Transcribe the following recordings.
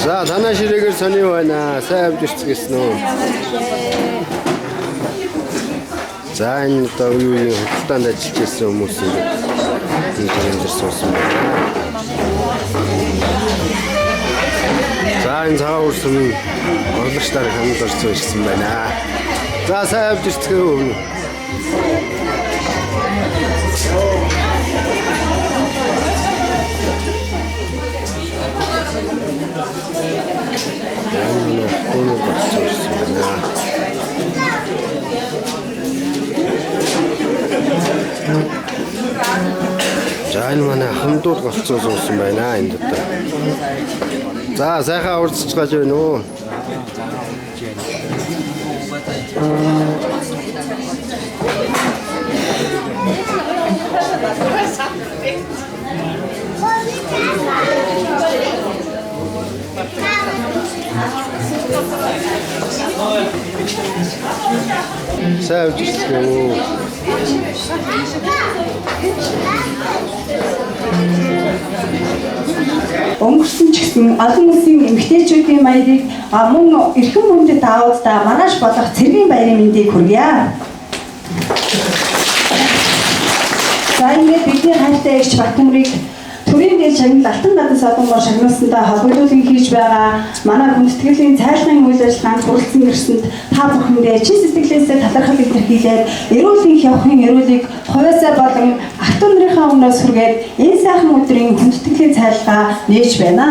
За танаа ширээгээр сони байна. Сайн авч ирсэн үү? За энэ одоо юу хөлтөнд ажиллаж ирсэн хүмүүс энэ суусан байна. За энэ цагаан үрсэн орлогчдаар хандж орсон ирсэн байна. За сайн авч ирсэн үү? За энэ манай хамдууд голцоо суусан байна энэ дотор. За сайхан урдсч гаж байна уу? Сайн үжигтэй үү? Өнгөрсөн ч гэсэн олон улсын эмэгтэйчүүдийн баярыг мөн эрхэм хүндэт аавуудаа маргааш болох цэргийн баярын мэндийг хүргье. За ингээд бидний хайртай эгч Батмөрийг төрийн дээл шагнал алтан гадаас одонгоор шагнуулсантай холбогдуулан хийж байгаа манай хүндэтгэлийн цайлгын үйл ажиллагаанд хүрэлцэн ирсэнд та бүхэндээ чин сэтгэлээсээ талархал илэрхийлээд эрүүлэнх явахын эрүүлийг хувьяасаа болон артур нарынхаа өмнөөс хүргээд энэ сайхан өдрийн хүндэтгэлийн цайлгаа нээж байна.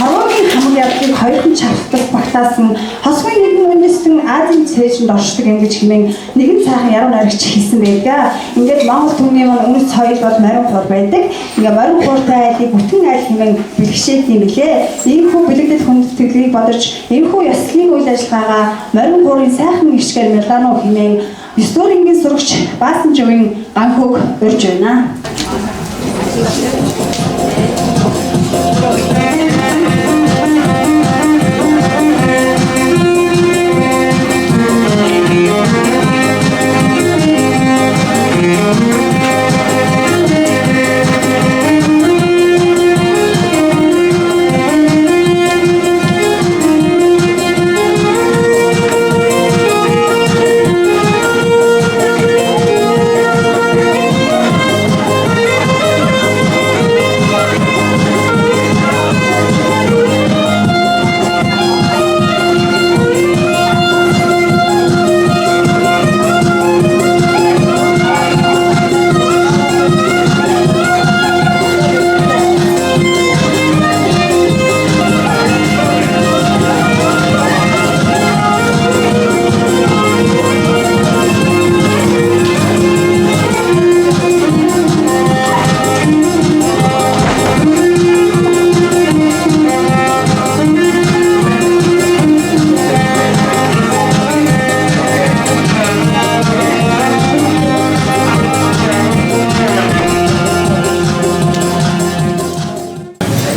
Харуугийн хамаг явдлыг хоёрхан чавтал багтаасан хосгүй нэгэн үндэстэн Азийн цээжинд оршдог ингэж хэмээн нэгэн цаахан яруу найрагч хийсэн байдаг. Ингээд Монгол түмний өмнөс соёл бол морин хуур байдаг. Ингээд морин хууртай айлыг бүтэн айл хэмээн бэлгшээд юм билээ. Ийхүү бэлэгдэл хүндэтгэлийг бодож энэхүү ёслолын үйл ажиллагаагаа морин хуурын сайхан гიშгээр Милано хэмээн 9 дугаар ангийн сурагч Баасан Живийн ганхууг урьж байна.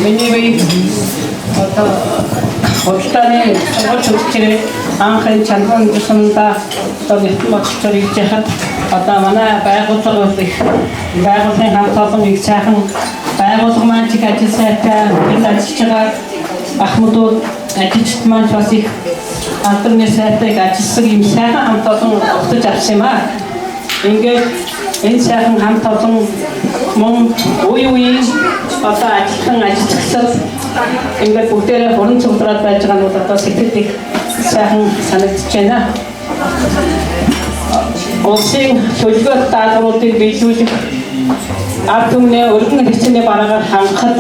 миний бие одоо худалдааны сургууль төгсчээ анхын чанарын тусамдаа одоо нэгэн бодлоор хийж яхад одоо манай байгууллага их байгууллагын хамт олон их сайхан байгууллага маань ч ажил сайтай ажиллаж байгаа ахмадууд ажилчид маань бас их алдарны сайтай ажилласан юм сайхан хамт олон өгч авсан юм аа. Ингээд энэ сайхан хамт олон мөн үе одоо ажилласан ингээд бүгдээрээ хуран цуглараад байж байгаа нь бол одоо сэтгэл их сайхан санагдаж байна. Улсын төлөвлөгөө даатгуулыг биелүүлэх ард түмний өргөн хэсэгний бараагаар хангахад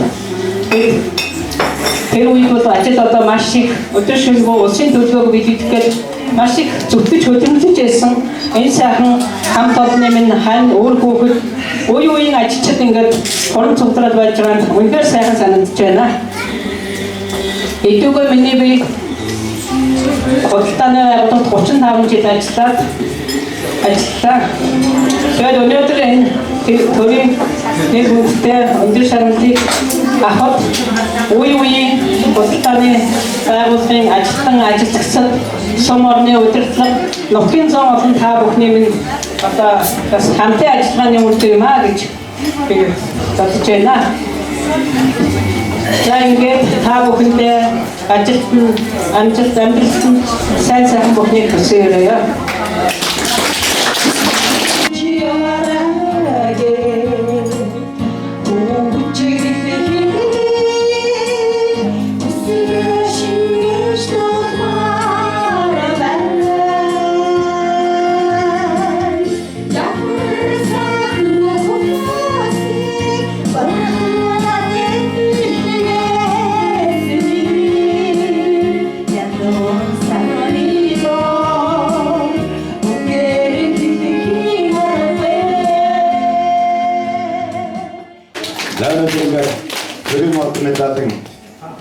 тэр үед бол ажил одоо маш их өдөр шөнөгүй улсын төлөвлөгөөг биелүүлэхэд маш их зүтгэж хөдөлмөрлөж байсан. Энэ сайхан хамт олонны минь хань өөр хүүхэд үеийн ажилчид ингээд хуран цуглараад байж байгаа нь үнэхээр сайхан санагдаж байна. Эдгээр миний бие худалдааны байгууллагад 35 жил ажиллаад тэгээд өнөөдөр энэ төрийн нэг хүнтэй өндөр шармлыг авах үеийн худалдааны байгууллагын ажилтгсан сум орны удирдлага нутгийн зам олон та бүхний минь одоо бас хамтын ажиллагааны үр дүн юм аа гэж би бодож байна. За ингээд та бүхэндээ ажилтны амжилт амжилтанд сайн сайхан бүхнийг хүсье.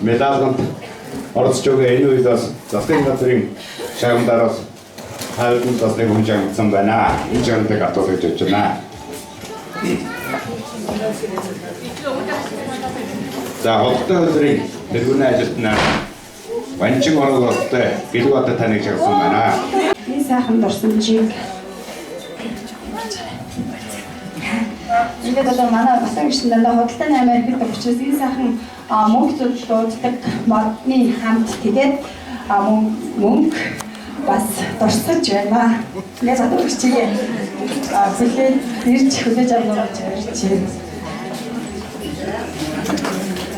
Медалд оролцож байгаа энэ үед бас засгийн газрын шагнадараас хайлтанд бас нэг хүн жагнсан байна. Энэ жагныг атуулж өгч байна. За худалдаа өдрийн нэрвэн ажилтнаа Ванчин оролцоотой гэлбата таныг жагсан байна. Энэ сайхан дурсан жиг. Ингээд одоо манай батан гişтэн дандаа худалдааны аймаг гэдэг учраас энэ сайхан мөнгө зөвлөдөг модны хамт тэгээд мөнгө бас дурсаж байна. Ингээд одоо чигээ бүлээд ирж хүлээж авч ярьж.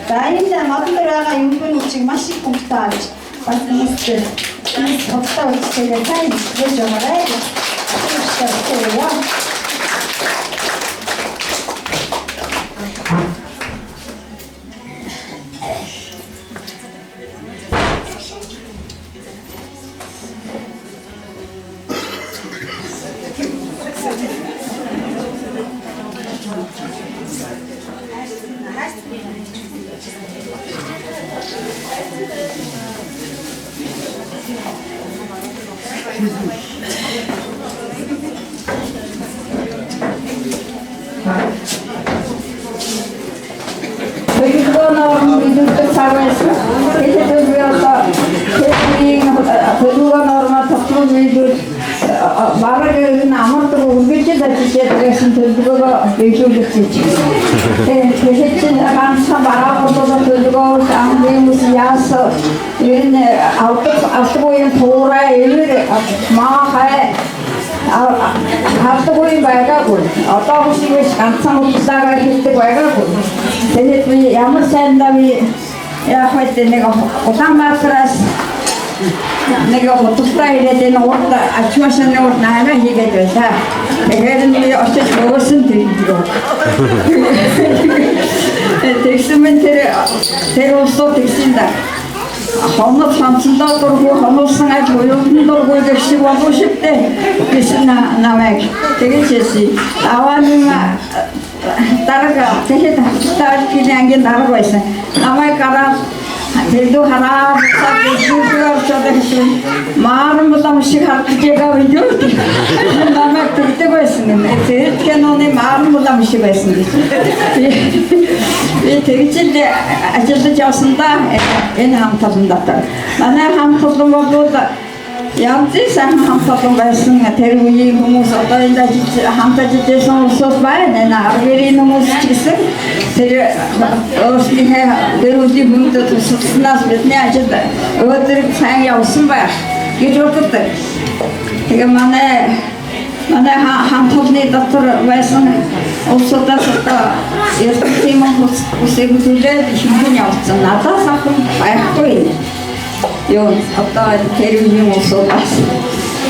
За энэ модон дээр байгаа юмны үчиг маш их хөнгөтэй авч бас хүмүүстэй худалдаа үйлчлэгээ сайн хийж байгаарай. Халтгуйн байгаагүй. Одоо хүсвэж ганцхан удаагаар хийдэг байгаагүй. Тэгээд би ямар сайндаа би яах вэ нэг Улаанбаатараас нэг худалдаа ирээд энэ урд ачмашны урд наймаа хийгээд байлаа. Тэгээд би очиж өгсөн тийм. Тэгсэн мэн тэр усоо тэгсэн да. Хоног самцлаа дургүй хонолсон аж буюутан дургүй гэсэн болов шигтэй гэсэн намайг тэгээсээ авааны дарга тэгээд тавтаж килэнгийн дарга байсан намайг гараад Тэдүү хараад цагтүйгээр чадсан мааран болом шиг хардж байгаа юу гэдэг. Намайг тэгдэг байсан юм. Тэгээд киноны мааран болом шиг байсан гэж. Би тэгжил ажиллаж явсандаа энэ хамтлагын дотор. Манай хамтлаг бол янзын сайн хамтлаг байсан. Тэр үеийн хүмүүс одоо энэ хамтаж ирсэн улсууд байна. Аргэрийн хүмүүс ч гэсэн тэр өөрсдийнхээ гэрүүлийн хүндэд тусалснаас бидний ажил өдөр сайн явсан байх гэж боддог. Тэгээ манай хамтлагны дотор байсан улсуудаас одоо ертөнцийн хүсэг зүйлээ шингэн явуулсан. Надаас ахын байхгүй. Юу одоо тэр үеийн улсуудаас.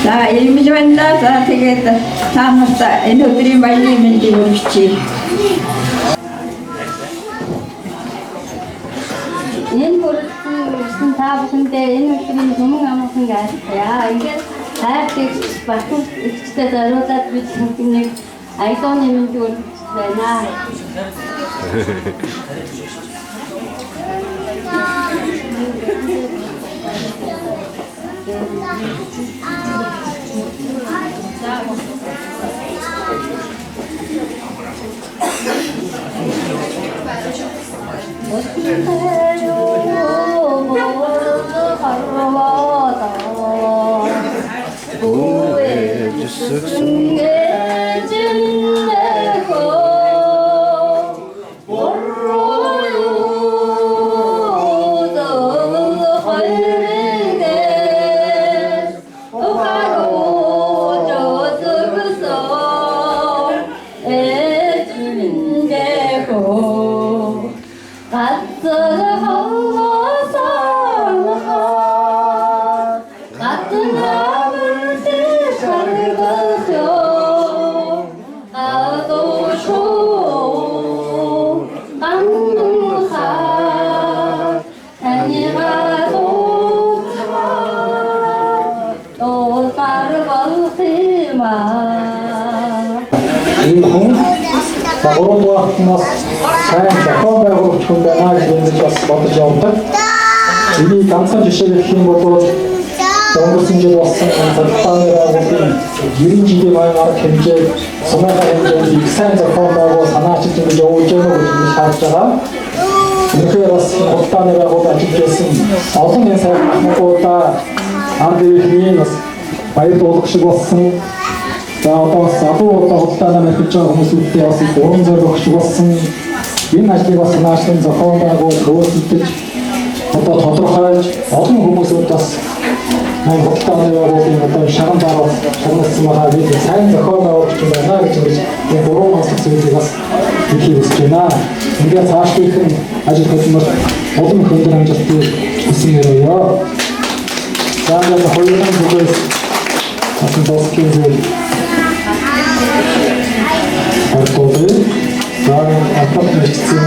За имиж байна. За тэгээд та нарт энэ өдрийн баярын мэндийг хүргэе. Энэ бүрсэн та бүхэндээ энэ өдрийн өмнө амгалан гайхалтай. Ингээд хайртай батхан ихтэй зориулаад бид нэг айдооны мэндийг хүргэж байна. Нас сайн зохион байгуулагч хүн байна гэж бас бодож явдаг. Энийг ганцхан жишээ гэх юм бол өнгөрсөн жил болсон цагдаагийн байгууллагын 90 жилийн маань арга хэмжээ сумайхаа хэмжээнд их сайн зохион байгуул санаачилж ингэж явуулж байгаа гэж харж байгаа. Тэгэхээр бас цагдаагийн байгууллагад ажиллаж байсан олон энэ сайн ахмадуудаа арга иргэний бас баяр дуулах шиг болсон. За одоо садуу хугацаанд мэдж байгаа хүмүүсүүдтэй бас уран зориг өгч болсон. Энэ ажлыг бас наашлын зохион байгуул хөөцөлдөж одоо тодорхойлж олон хүмүүсүүд бас энэ хугацааны байгууллагын одоо шаган дараад шагнасан байгаа бид сайн зохион байгуулагч байна гэж энэ гурван онцлог зүйлийг бас хэлхийг хүсэж байна. Ингээд цаашдын ажил хөдөлмөр олон өндөр амжилтыг хүсэн өрөөё. За энэ хоёрын бүхээс асан тосхийн зүйл Артур, Зан атом нэгцсэн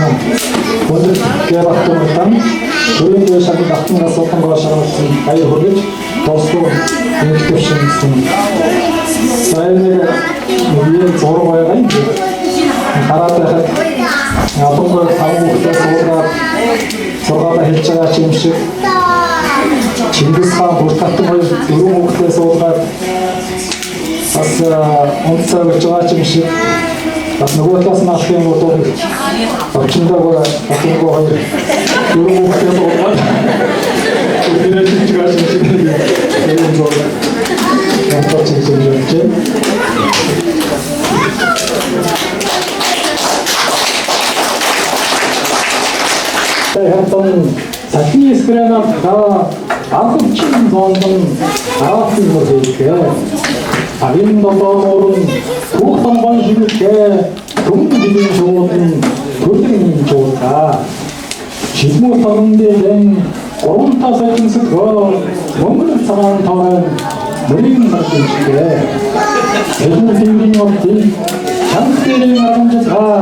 өндөр гэрэтэн өөрөөр шалгах ахнаас сотонгоо шаардсан баяр хүргэж тосгоо нэгтгэвшинсэн. Сайнэр нэг зураг байгаа юм. Хараад байхад атомгоо тавгуудаа суугаад хэлж байгаа юм шиг Чингис хаан бүртгатсан хоёр дөрвөн хүүхдээ суугаад бас онцгой гэж байгаа юм шиг бас нөгөө талаас нь алах юм бол очиндоо атомгоо хоёр дөрвөн хүүхдээ суугаад тэрээр ч байгаа юм шиг юм зураг онцгой юм шиг Хятад сахны скрэнаар авахчин зондон авахын мөрөйгээ авин долоорын тухтамбан хилгээ түнгийн жуулын төрлийн жуулаа шилмүү томдын гурван тас ажимсгөө мөнгө цагаан тоорын мөрийн марчингээ энэ тэнгэрийн ордын чамдэрийн амжаа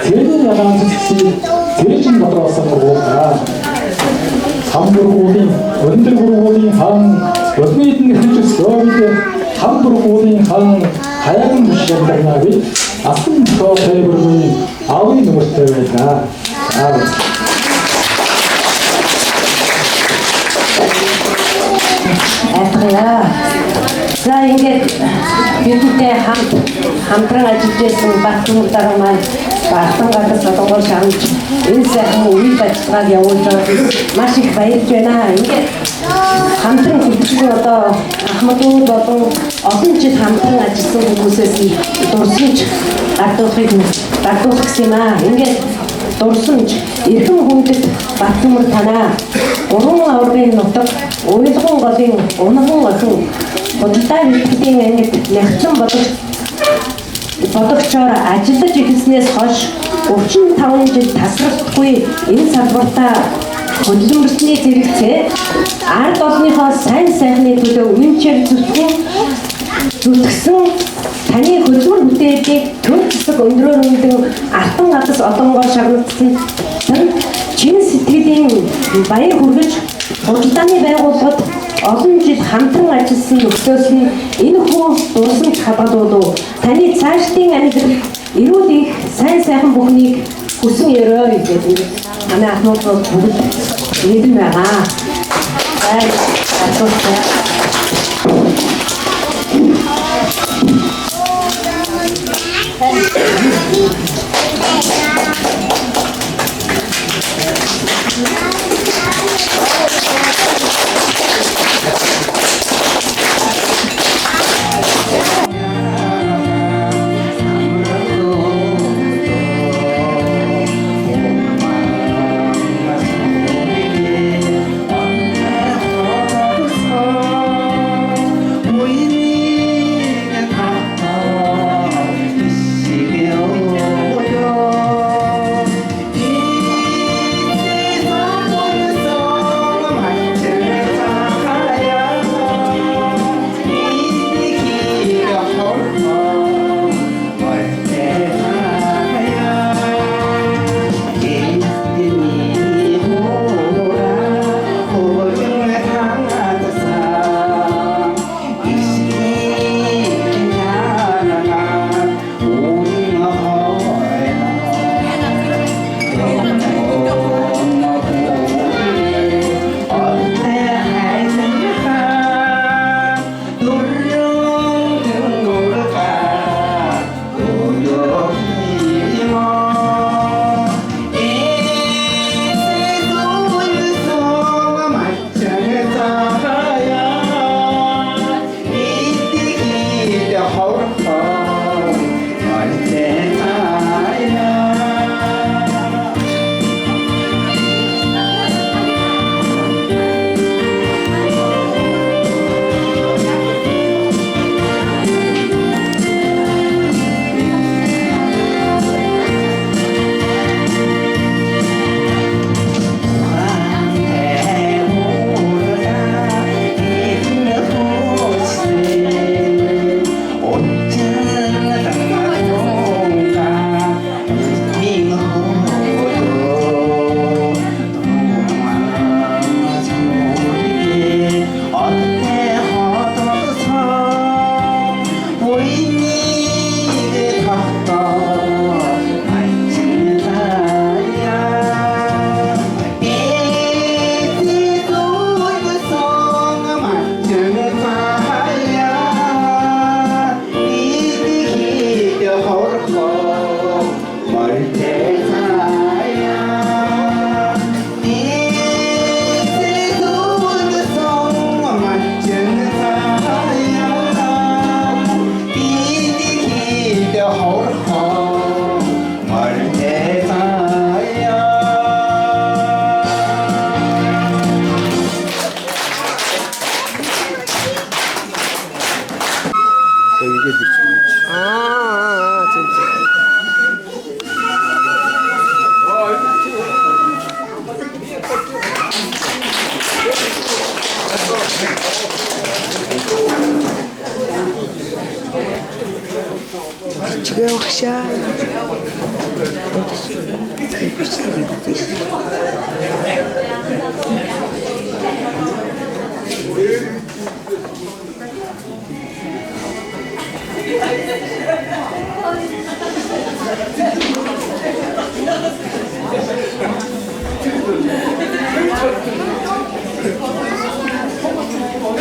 цэвэр ягаанцси цэвэрчин дотроос байгаа хамбургуудын өндөр гурвуудын хан өсмөйдэн хэрэгжих зөөлд хамбургуудын хан хаяан бишгэрнаа би асан тооцоорын авын нөмөртэй байна. бидэнтэй хамтран ажиллаж байсан Баттүмэр дараа маань Баатан гадар солонгоор шаамж энэ сайхан үйл ажиллагааг явуулж байгаа маш их баярлж байна. Ингээд хамтран хөгжсөн одоо Ахмадууд болон олон жил хамтран ажилласан хүмүүсээс дурсамж гардуулах гэсэн юм аа. Ингээд дурсамж эрхэм хүндэт Баттүмэр танаа 3 аврагын нутаг уйлган голын унаган олон Бодлоо хэлбэрийн ангид нягтлан бодогчоор ажиллаж эхэлснээс хойш 35 жил тасралтгүй энэ салбартаа хөдөлмөрсний зэрэгцээ ард олонныхоо сайн сайхны төлөө үнэнчээр зүтгэсэн таны хөдөлмөр бүтээлийг төр засаг өндрөөр өндөр алтан гадас одонгоор шагнагдсан чин сэтгэлийн баяр хүргэж худалдааны байгууллагад олон жил хамтран ажилласан нөхцөөс нь энэ хүн дурсамж хадгалуулав. Таны цаашдын амьдрал эрүүл их сайн сайхан бүхнийг хүсэн өрөө гэдэг. Манай ахнууд бүгд нэгэн байгаа.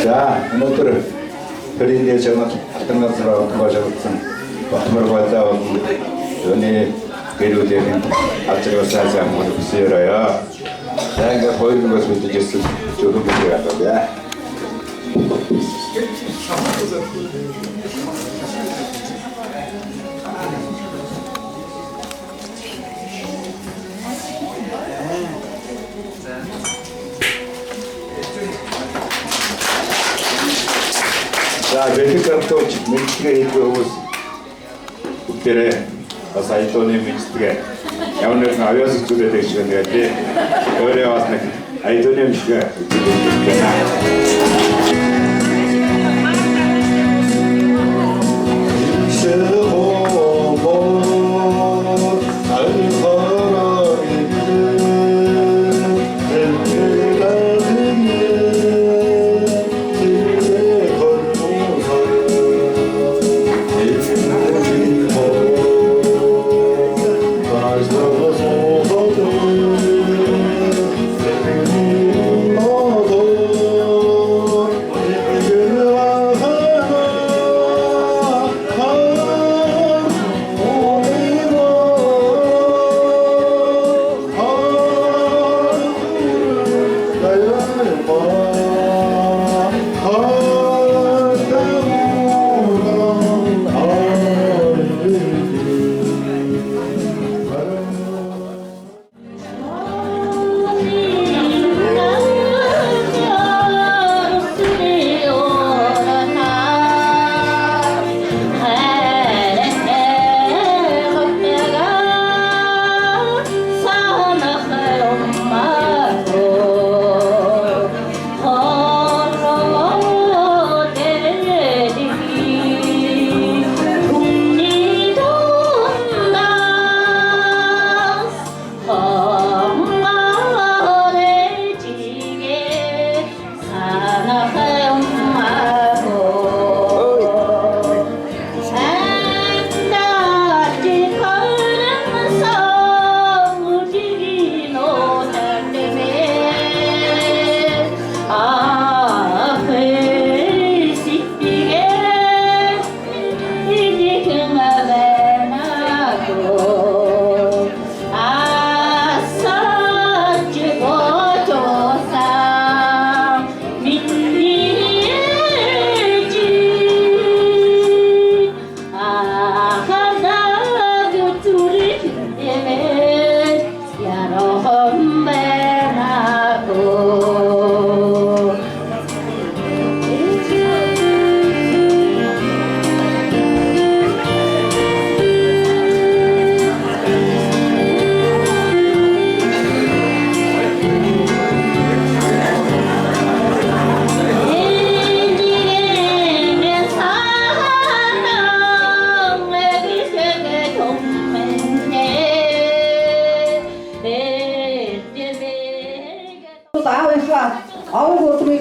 За, өнөөдөр Периодия чамд альтернативаар боожсон батмар байлаа бол өний гэрүүдийн ажралсаа замууд өсөөрөө. Танга хоёргоос мэдээжсэн зөвхөн байдаг яа. За бэлтгэртөөч мэдгээ хийдэг хүмүүс бүгдээрээ бас айтооны мэдгээ ямар нэгэн авьяас зүйлээ гэж байна тийм. Өөрөө бас нэг айтооны мэдгээ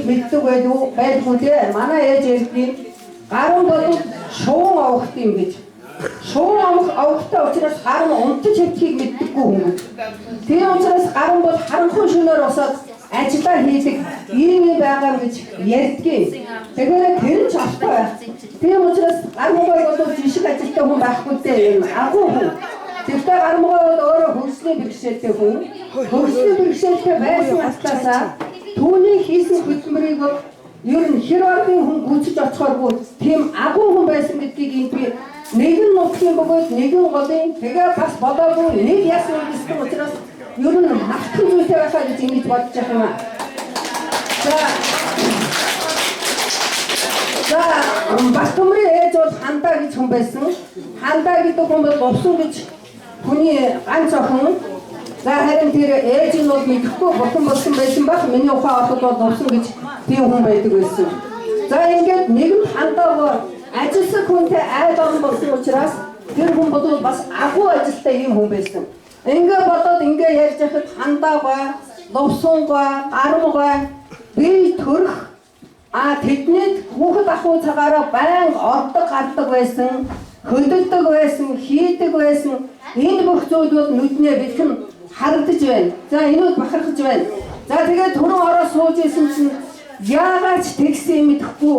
мэддэг байлгүй те манай ээж хэлдэг гарам бол шуун авахт юм гэж. Шуун авахтай учраас гарам унтаж хэвтгийг мэддэггүй хүмүүс. Тийм учраас гарам бол харанхуй шөнөөр босоод ажиллаа хийдэг ийм байгаа гэж ярьдгийг. Тэгэхээр тэр ч алтай. Тийм учраас гармгой бол жишг ажилтай хүн байхгүй дээ. Агуу хүн. Тэгвэл гармгой бол өөрөө хөгжлийн бэрхшээлтэй хүн. Хөгжлийн бэрхшээлтэй байсан атгаасаа түүний хийсэн хөдөлмөрийг бол ер нь хэр орны хүн гүйцэж очихооргүй тийм агуу хүн байсан гэдгийг энд би нэгэн нутгийн бөгөөд нэгэн голын тэгээ бас бодоогүй нэг ясны гэсэн учраас ер нь мартах зүйлтэй байхаа гэж ингэж бодож байгаа юм аа. За Батөмрийн ээж бол Хандаа гэж хүн байсан. Хандаа гэдэг хүн бол Бовсон гэж хүний ганц охин. За харин тэр ээж нь бол мэдхгүй бурхан болсон байсан баг. Миний ухаан олод бол Бовсон гэж тийм хүн байдаг байсан. За ингээд нэгэн Хандаа ажилсан хүнтэй айл он болсон учраас тэр хүн бол бас агуу ажилтай ийм хүн байсан. Ингээ бодоод ингээ ярьж яхад Хандаагаа, Ловсонгаа, Гармгаа би төрөх тэднийд хүүхэд ахуй цагаараа байнга ордог гардаг байсан, хөдөлдөг байсан, хийдэг байсан. Энэ бүх зүйл бол нүднээ бэлхэн харагдаж байна. За энүүд бахархаж байна. За тэгээд түрүүн ороо сууж исэн чинь яагаад ч тэгсэн юм мэдэхгүй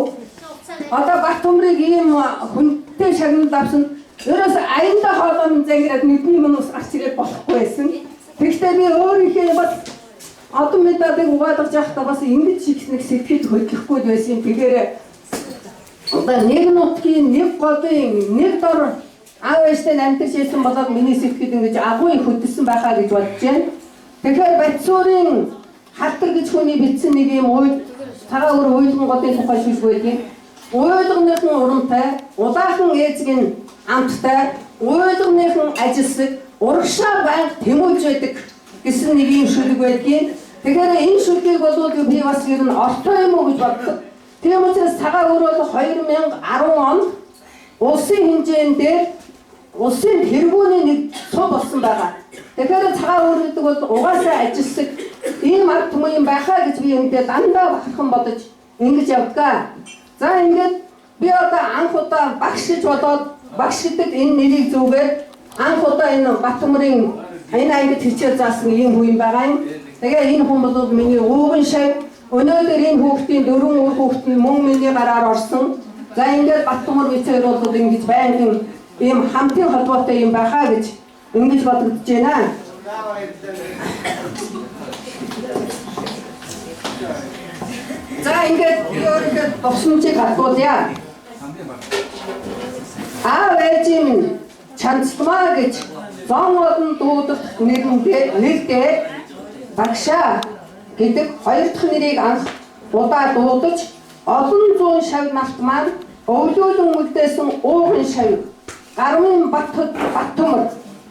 Одоо Баттөмрийг ийм хүнтэй шагналд авсан ерөөс аяндаа хоолойн зангираад нүдний мөн ус гарч ирээд болохгүй байсан. Тэгэхдээ би өөрийнхөө бас одоо мэдээдэг угаалгаж явахдаа бас ингэж их сэтгэл хөдлөхгүй байсан. Тэгэхээр одоо нэг нутгийн, нэг голын, нэг дор аав ээжтэй амьдарч ирсэн болоод миний сэтгэл ингэж агуу их хөдөлсөн байхаа гэж бодож байна. Тэгэхээр Батсуурын халтар гэж хүний бичсэн нэг юм цагаан өр уйлган голын тухай шүүж байдгийг уйлганыхан урамтай, удаахан ээзгийн амттай, уйлганыхан ажилсаг, урагшаа байнга тэмүүлж байдаг гэсэн нэг юм шүлэг байдгийг. Тэгэхээр энэ шүлгийг бол би бас ер нь ортой юм уу гэж боддог. Тийм учраас цагаан өр бол 2010 онд улсын хэмжээндээ улсын тэргүүний нэг цуг болсон байгаа. Тэгэхээр цагаан өр гэдэг бол угаасаа ажилсаг ийм ард түмэн байхаа гэж би энэ дандаа бахархан бодож ингэж явдгаа. За ингээд би одоо анх удаа багш гэж бодоод багш гэдэг энэ нэрийг зүгээд анх удаа энэ Баттөмрийн энэ ангид хичээл заасан ийм хүн байгаа юм. Тэгээ энэ хүн бол миний өвгөн шав. Өнөөдөр энэ хүүхдийн 4 үр хүүхэд нь мөн миний гараар орсон. За ингээд Баттөмөр бицээр бол ингэж байнгын ийм хамтын холбоотой юм байхаа гэж ингэж бодогдож байна. За ингээд өөрөөр босмжийг хадгалъя. Аав ээжийн чанцлмаа гэж зон олон дуудах нэртэй багшаа гэдэг хоёр дахь нэрийг анх удаа дуудаж олон зуун шав нарт маань өвлүүлэн үлдээсэн ууган шав гармын Баттөмөр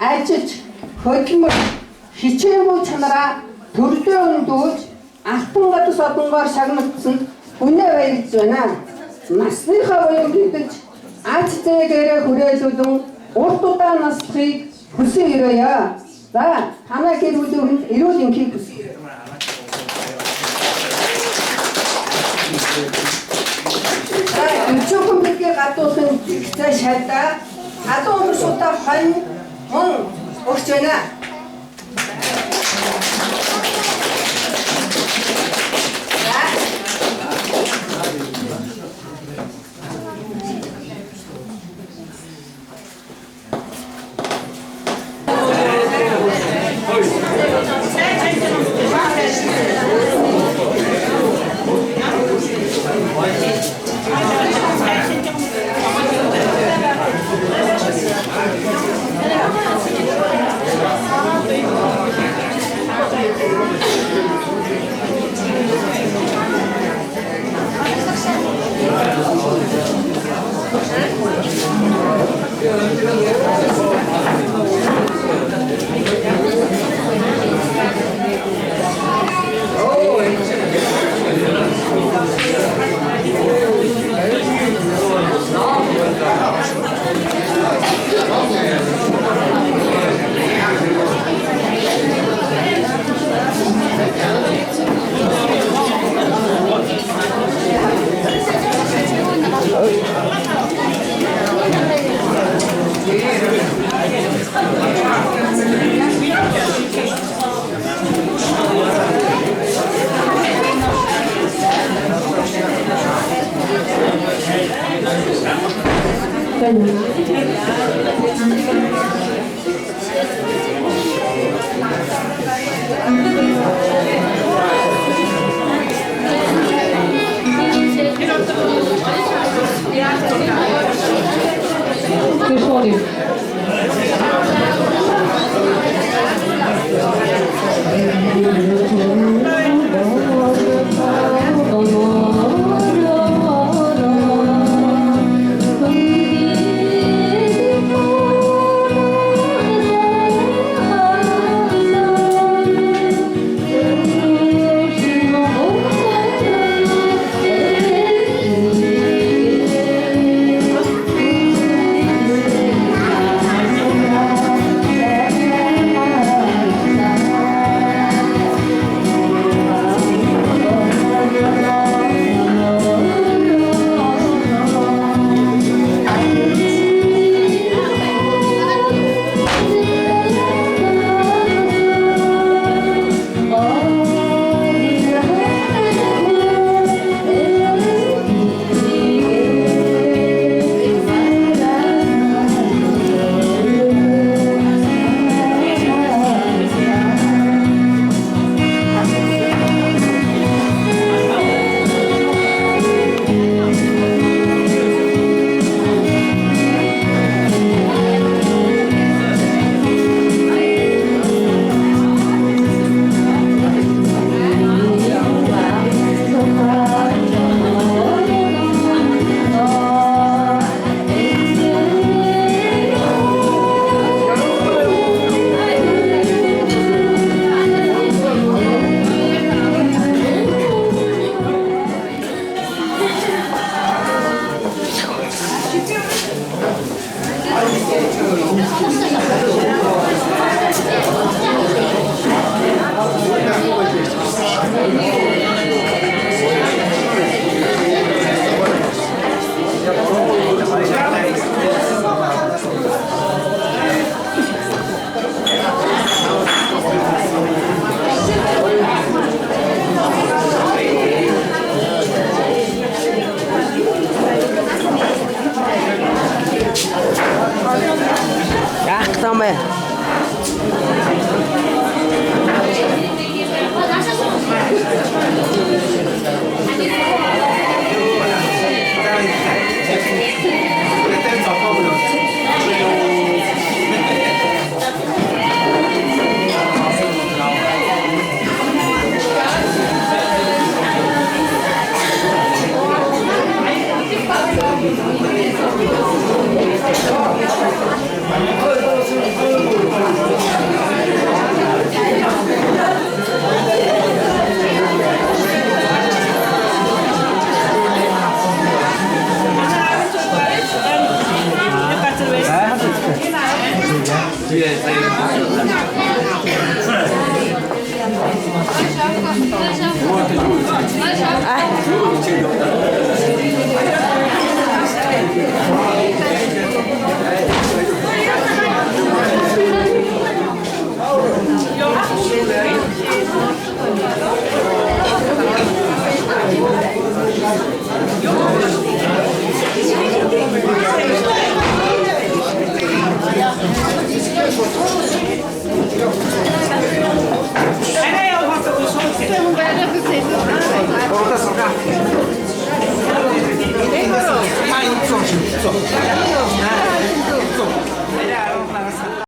ажиллаж хөдөлмөр хичээгүй чанараа төрлөө өндөөж алтан гадус одонгоор шагнагдсан үнэ баярлж байна. Насныхаа уян битэж ач зээгээрээ хүрээлүүлэн урт удаа наслахыг хүсэн ирээе. За танай гэр бүлийн эрүүл энхийг хүсье. За өчигдөр бидний гадуусын зай шалдаа хадуу өмсөдөө хон мөн өгч байна. Ai,